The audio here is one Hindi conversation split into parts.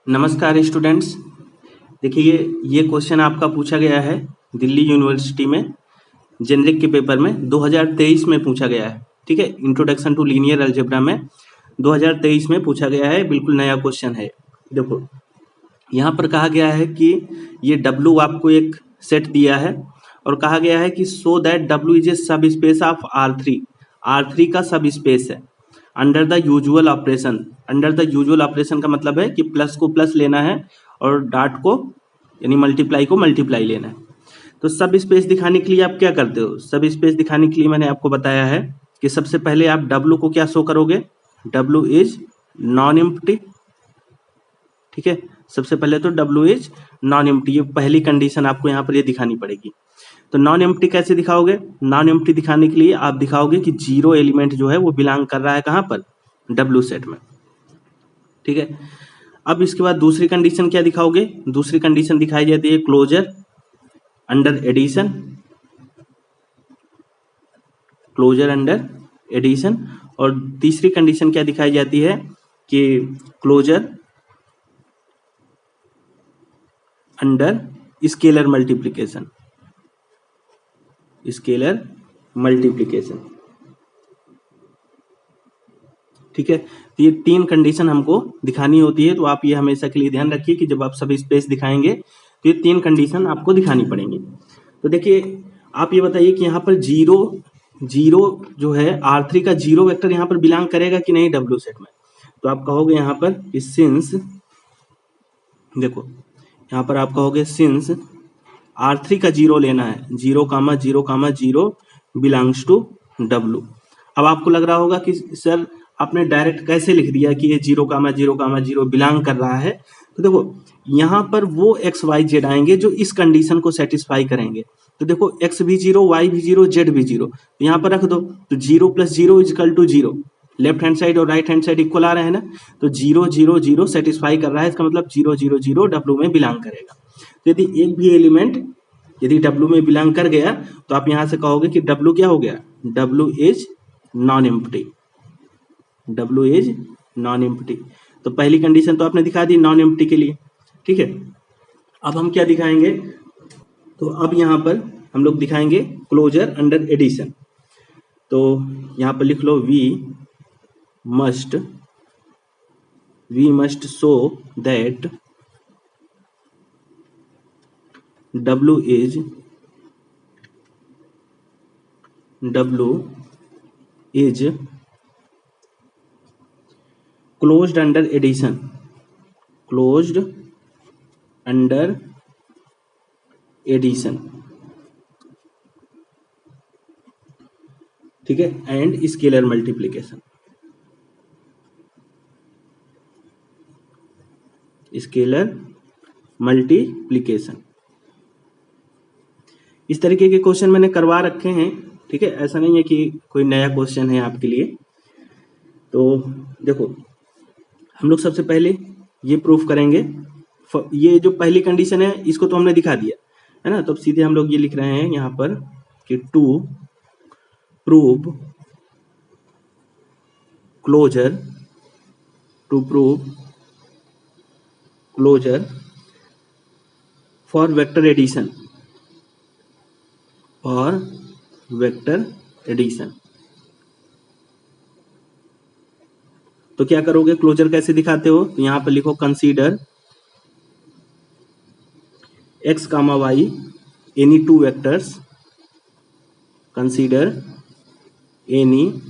नमस्कार स्टूडेंट्स। देखिए ये क्वेश्चन आपका पूछा गया है दिल्ली यूनिवर्सिटी में जेनरिक के पेपर में 2023 में पूछा गया है। ठीक है, इंट्रोडक्शन टू लीनियर अलजेब्रा में 2023 में पूछा गया है। बिल्कुल नया क्वेश्चन है। देखो यहाँ पर कहा गया है कि ये W आपको एक सेट दिया है और कहा गया है कि so that W is a सब स्पेस ऑफ R3 का सब स्पेस है under the usual operation. Under the usual operation का मतलब है कि प्लस को प्लस लेना है और डॉट को यानी मल्टीप्लाई को मल्टीप्लाई लेना है। तो सब स्पेस दिखाने के लिए आप क्या करते हो? सब स्पेस दिखाने के लिए मैंने आपको बताया है कि सबसे पहले आप W को क्या शो करोगे? W is non empty. ठीक है, सबसे पहले तो W इज नॉन एम्प्टी, ये पहली कंडीशन आपको यहाँ पर ये दिखानी पड़ेगी। तो नॉन एम्प्टी कैसे दिखाओगे? नॉन एम्प्टी दिखाने के लिए आप दिखाओगे कि जीरो एलिमेंट जो है वो बिलोंग कर रहा है कहाँ पर? W सेट में। ठीक है, अब इसके बाद दूसरी कंडीशन क्या दिखाओगे? दूसरी कंडीशन दिखाई जाती है closure under addition. Closure under addition. और तीसरी कंडीशन क्या दिखाई जाती है कि closure under scalar multiplication. Scalar multiplication. ठीक है, तो ये तीन कंडीशन हमको दिखानी होती है। तो आप ये हमेशा के लिए ध्यान रखिए कि जब आप सब स्पेस दिखाएंगे तो ये तीन कंडीशन आपको दिखानी पड़ेंगी। तो देखिए आप ये बताइए कि यहाँ पर जीरो जीरो जो है R3 का जीरो वेक्टर यहाँ पर बिलोंग करेगा कि नहीं W सेट में? तो आप कहोगे यहाँ पर सिंस, देखो यहाँ पर आप कहोगे सिंस R3 का जीरो लेना है, 0,0,0 बिलोंग्स टू W। अब आपको लग रहा होगा कि सर आपने डायरेक्ट कैसे लिख दिया कि ये 0,0,0 बिलोंग कर रहा है। तो देखो यहाँ पर वो XYZ आएंगे जो इस कंडीशन को सेटिस्फाई करेंगे। तो देखो X भी 0, Y भी 0, Z भी 0, तो यहाँ पर रख दो। तो 0 + 0 = 0, लेफ्ट हैंड साइड और राइट हैंड साइड इक्वल आ रहे हैं ना। तो 0 0 0 सेटिस्फाई कर रहा है, इसका मतलब 0 0 0 W में बिलोंग करेगा। तो यदि एक भी एलिमेंट यदि W में बिलोंग कर गया तो आप यहाँ से कहोगे कि W क्या हो गया? W is non empty. W is non empty. तो पहली कंडीशन तो आपने दिखा दी नॉन एम्प्टी के लिए। ठीक है, अब हम क्या दिखाएंगे? तो अब यहाँ पर हम लोग दिखाएंगे क्लोजर अंडर एडिशन। तो यहाँ पर लिख लो we must show that W is closed under addition, closed under addition। ठीक है, and scalar multiplication. Scalar multiplication इस तरीके के क्वेश्चन मैंने करवा रखे हैं। ठीक है, ऐसा नहीं है कि कोई नया क्वेश्चन है आपके लिए। तो देखो हम लोग सबसे पहले ये प्रूफ करेंगे। ये जो पहली कंडीशन है इसको तो हमने दिखा दिया है ना। तो अब सीधे हम लोग ये लिख रहे हैं यहाँ पर कि to prove closure for vector addition तो क्या करोगे? क्लोजर कैसे दिखाते हो? तो यहाँ पर लिखो consider x, y any two vectors, consider any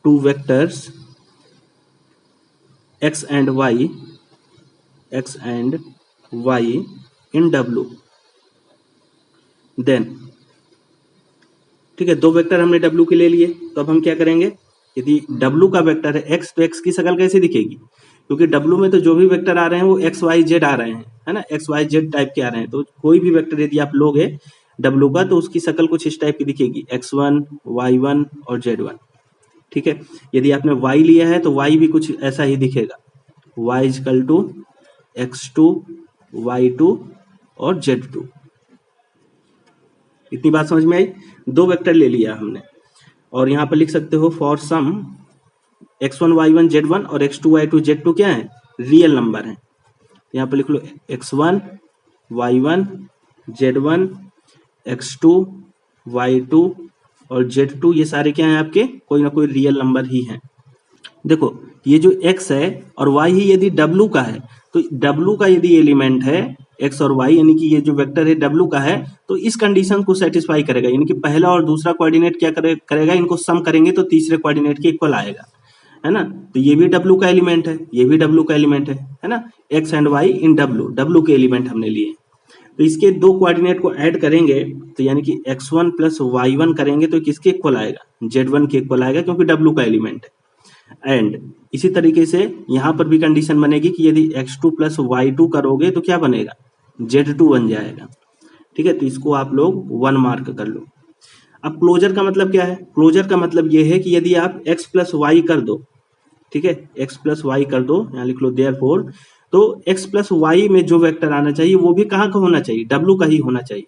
two vectors x and y in W। Then ठीक है, दो वेक्टर हमने W के ले लिए। तो अब हम क्या करेंगे? यदि W का वेक्टर है x, तो x की शक्ल कैसे दिखेगी? क्योंकि W में तो जो भी वेक्टर आ रहे हैं वो XYZ आ रहे हैं, है ना। XYZ टाइप के आ रहे हैं। तो कोई भी वेक्टर यदि आप लोगे W का तो उसकी शक्ल कुछ इस टाइप की दिखेगी, X1, Y1 और Z1। ठीक है, यदि आपने Y लिया है तो Y भी कुछ ऐसा ही दिखेगा, Y = X2, Y2 और Z2। इतनी बात समझ में आई? दो वेक्टर ले लिया हमने और यहाँ पर लिख सकते हो for some x1 y1 z1 और x2 y2 z2 क्या है, रियल नंबर है। यहाँ पर लिख लो x1 y1 z1 x2 y2 और z2 ये सारे क्या हैं आपके, कोई ना कोई रियल नंबर ही हैं। देखो ये जो x है और y ही यदि w का है, तो w का यदि एलिमेंट है x और y, यानी कि ये जो वेक्टर है w का है, तो इस कंडीशन को सेटिस्फाई करेगा, यानी कि पहला और दूसरा कोऑर्डिनेट क्या करेगा, इनको सम करेंगे तो तीसरे कोऑर्डिनेट के इक्वल आएगा, है ना। तो ये भी w का एलिमेंट है, ये भी w का एलिमेंट है ना। x and y in w के एलिमेंट हमने लिए। तो इसके दो कोऑर्डिनेट को ऐड करेंगे तो यानी कि x1 प्लस y1 करेंगे तो किसके इक्वल आएगा, z1 के इक्वल आएगा, क्योंकि w का एलिमेंट है। एंड इसी तरीके से यहाँ पर भी कंडीशन बनेगी कि यदि x2 प्लस y2 करोगे तो क्या बनेगा, z2 बन जाएगा। ठीक है, तो इसको आप लोग 1 मार्क कर लो। अब क्लोजर का मतलब क्या है, क्लोजर का मतलब ये है कि यदि आप x प्लस वाई कर दो, ठीक है, x प्लस वाई कर दो, यहाँ लिख लो देयरफॉर, तो x प्लस वाई में जो वेक्टर आना चाहिए वो भी कहाँ का होना चाहिए, w का ही होना चाहिए।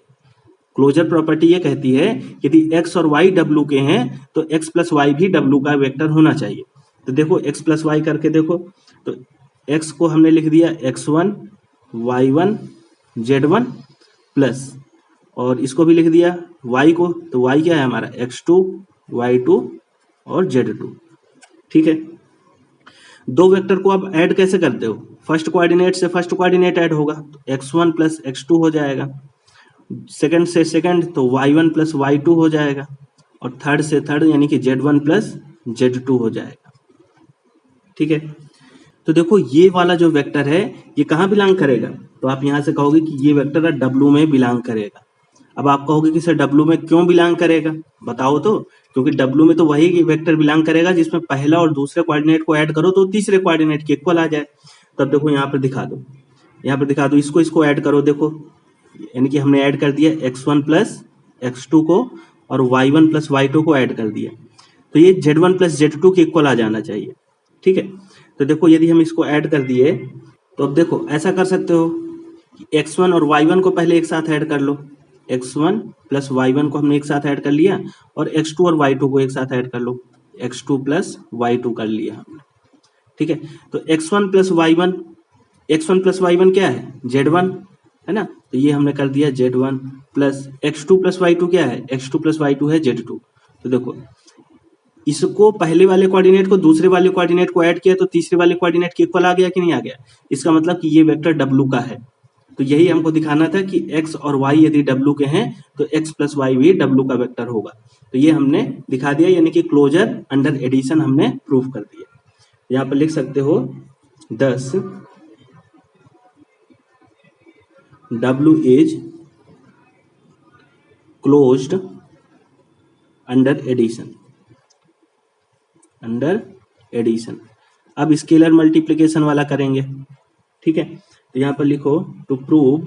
क्लोजर प्रॉपर्टी ये कहती है यदि x और y w के हैं तो x प्लस वाई भी w का वेक्टर होना चाहिए। तो देखो x प्लस वाई करके देखो, तो x को हमने लिख दिया x1 y1 z1 प्लस, और इसको भी लिख दिया y को, तो y क्या है हमारा x2 y2 और z2। ठीक है, दो वेक्टर को आप ऐड कैसे करते हो, फर्स्ट कोऑर्डिनेट से फर्स्ट कोऑर्डिनेट ऐड होगा, तो x1 प्लस x2 हो जाएगा, सेकंड से सेकंड तो y1 प्लस y2 हो जाएगा, और थर्ड से थर्ड यानी कि z1 प्लस z2 हो जाएगा। ठीक है, तो देखो ये वाला जो वेक्टर है ये कहाँ बिलोंग करेगा, तो आप यहाँ से कहोगे कि ये वेक्टर W में बिलोंग करेगा। अब आप कहोगे कि सर W में क्यों बिलोंग करेगा, बताओ तो, क्योंकि W में तो वही वेक्टर बिलोंग करेगा जिसमें पहला और दूसरे कोऑर्डिनेट को ऐड करो तो तीसरे कोऑर्डिनेट के इक्वल आ जाए। तब देखो यहाँ पर दिखा दो, यहाँ पर दिखा दो, इसको ऐड करो, देखो यानी कि हमने ऐड कर दिया x1 प्लस x2 को और y1 प्लस y2 को ऐड कर दिया, तो ये z1 प्लस z2 के इक्वल आ जाना चाहिए। ठीक है, तो देखो यदि हम इसको ऐड कर दिए तो अब देखो ऐसा कर सकते हो कि x1 और y1 को पहले एक साथ ऐड कर लो, x1 प्लस y1 को हमने एक साथ ऐड कर लिया, और x2 और y2 को एक साथ ऐड कर लो, x2 प्लस y2 कर लिया हमने। ठीक है, तो x1 प्लस y1 क्या है, z1 है ना, तो ये हमने कर दिया z1 plus x2 plus y2 क्या है, x2 प्लस y2 है z2। तो देखो इसको पहले वाले कोऑर्डिनेट को दूसरे वाले कोऑर्डिनेट को ऐड किया तो तीसरे वाले कोऑर्डिनेट के इक्वल आ गया कि नहीं आ गया, इसका मतलब कि ये वेक्टर W का है। तो यही हमको दिखाना था कि x और y यदि W के हैं तो x प्लस वाई भी W का वेक्टर होगा। तो ये हमने दिखा दिया, यानी कि क्लोजर अंडर एडिशन हमने प्रूफ कर दिया। यहाँ पर लिख सकते हो 10 W is closed under addition, under addition. अब स्केलर मल्टीप्लिकेशन वाला करेंगे। ठीक है, तो यहां पर लिखो to prove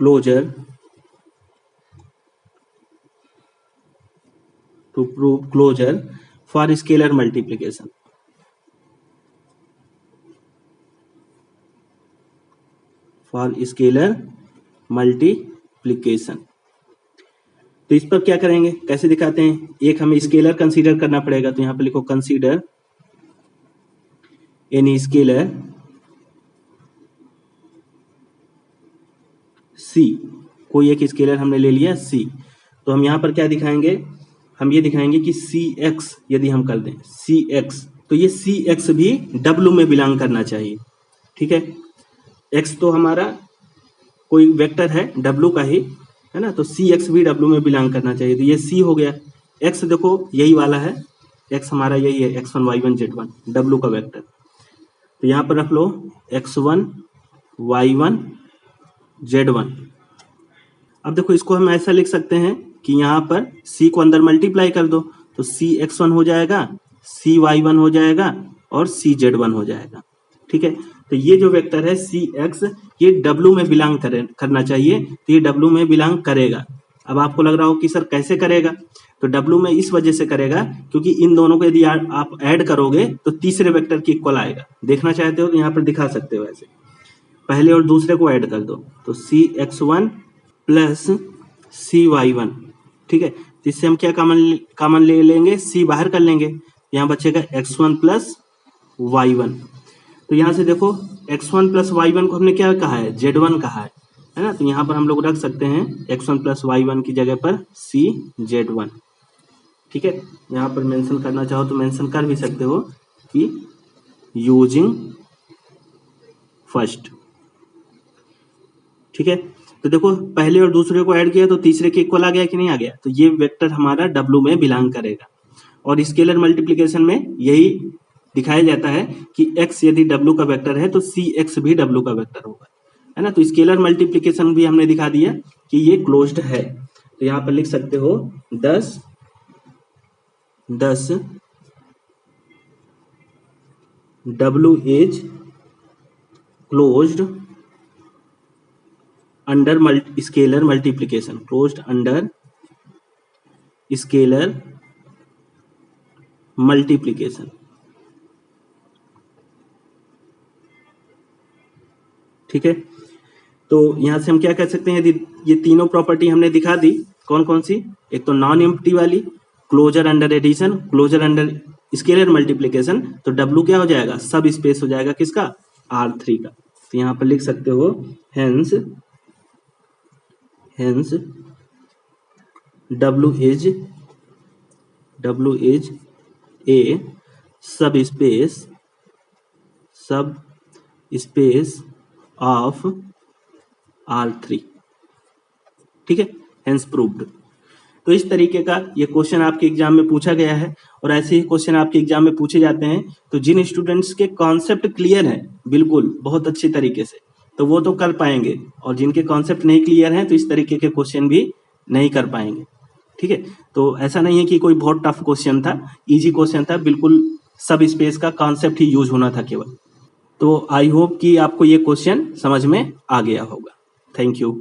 closure, to prove closure for scalar multiplication. For scalar multiplication, तो इस पर क्या करेंगे, कैसे दिखाते हैं, एक हमें स्केलर कंसीडर करना पड़ेगा, तो यहां पर लिखो कंसीडर एनी स्केलर C, कोई एक स्केलर हमने ले लिया C, तो हम यहां पर क्या दिखाएंगे, हम ये दिखाएंगे कि Cx यदि हम कर दें Cx, तो ये Cx भी W में बिलोंग करना चाहिए। ठीक है, x तो हमारा कोई वेक्टर है W का ही, है ना, तो Cx भी W में बिलोंग करना चाहिए, तो ये C हो गया। x देखो यही वाला है, x हमारा यही है x1 y1 z1 W का वेक्टर, तो यहाँ पर रख लो x1 y1 z1। अब देखो इसको हम ऐसा लिख सकते हैं कि यहाँ पर C को अंदर मल्टीप्लाई कर दो, तो Cx1 हो जाएगा, Cy1 हो जाएगा और Cz1 हो जाएगा। ठीक है, तो ये जो वेक्टर है Cx ये W में बिलोंग करना चाहिए, तो ये W में बिलोंग करेगा। अब आपको लग रहा हो कि सर कैसे करेगा, तो W में इस वजह से करेगा क्योंकि इन दोनों को यदि आप ऐड करोगे तो तीसरे वेक्टर के इक्वल आएगा। देखना चाहते हो तो यहाँ पर दिखा सकते हो, ऐसे पहले और दूसरे को ऐड कर दो, तो Cx1 प्लस Cy1 ठीक है, तो इससे हम क्या कॉमन ले लेंगे, सी बाहर कर लेंगे, यहाँ बचेगा x1 प्लस y1। तो यहाँ से देखो x1 प्लस y1 को हमने क्या कहा है, z1 कहा है ना। तो यहाँ पर हम लोग रख सकते हैं x1 प्लस y1 की जगह पर c z1। ठीक है, यहाँ पर मेंशन करना चाहो तो मेंशन कर भी सकते हो कि यूजिंग फर्स्ट। ठीक है, तो देखो पहले और दूसरे को ऐड किया तो तीसरे के इक्वल आ गया कि नहीं आ गया, तो ये वेक्टर हमारा W में बिलोंग करेगा। और स्केलर मल्टीप्लिकेशन में यही दिखाया जाता है कि x यदि W का वेक्टर है तो CX भी W का वेक्टर होगा, है ना। तो स्केलर मल्टीप्लिकेशन भी हमने दिखा दिया कि ये क्लोज्ड है। तो यहाँ पर लिख सकते हो 10 W is closed under scalar multiplication, closed under scalar multiplication. ठीक है, तो यहां से हम क्या कह सकते हैं, यदि ये तीनों प्रॉपर्टी हमने दिखा दी, कौन कौन सी, एक तो नॉन एम्प्टी वाली, closure under addition, closure under scalar multiplication, तो W क्या हो जाएगा, सब स्पेस हो जाएगा किसका, R3 का। तो यहाँ पर लिख सकते हो हेंस W इज ए सब स्पेस ऑफ R3। ठीक है, हेंस प्रूव्ड। तो इस तरीके का ये क्वेश्चन आपके एग्जाम में पूछा गया है, और ऐसे ही क्वेश्चन आपके एग्जाम में पूछे जाते हैं। तो जिन स्टूडेंट्स के कॉन्सेप्ट क्लियर है बिल्कुल बहुत अच्छी तरीके से, तो वो तो कर पाएंगे, और जिनके कॉन्सेप्ट नहीं क्लियर हैं तो इस तरीके के क्वेश्चन भी नहीं कर पाएंगे। ठीक है, तो ऐसा नहीं है कि कोई बहुत टफ क्वेश्चन था, इजी क्वेश्चन था, बिल्कुल सब स्पेस का कॉन्सेप्ट ही यूज होना था केवल। तो आई होप कि आपको ये क्वेश्चन समझ में आ गया होगा। Thank you.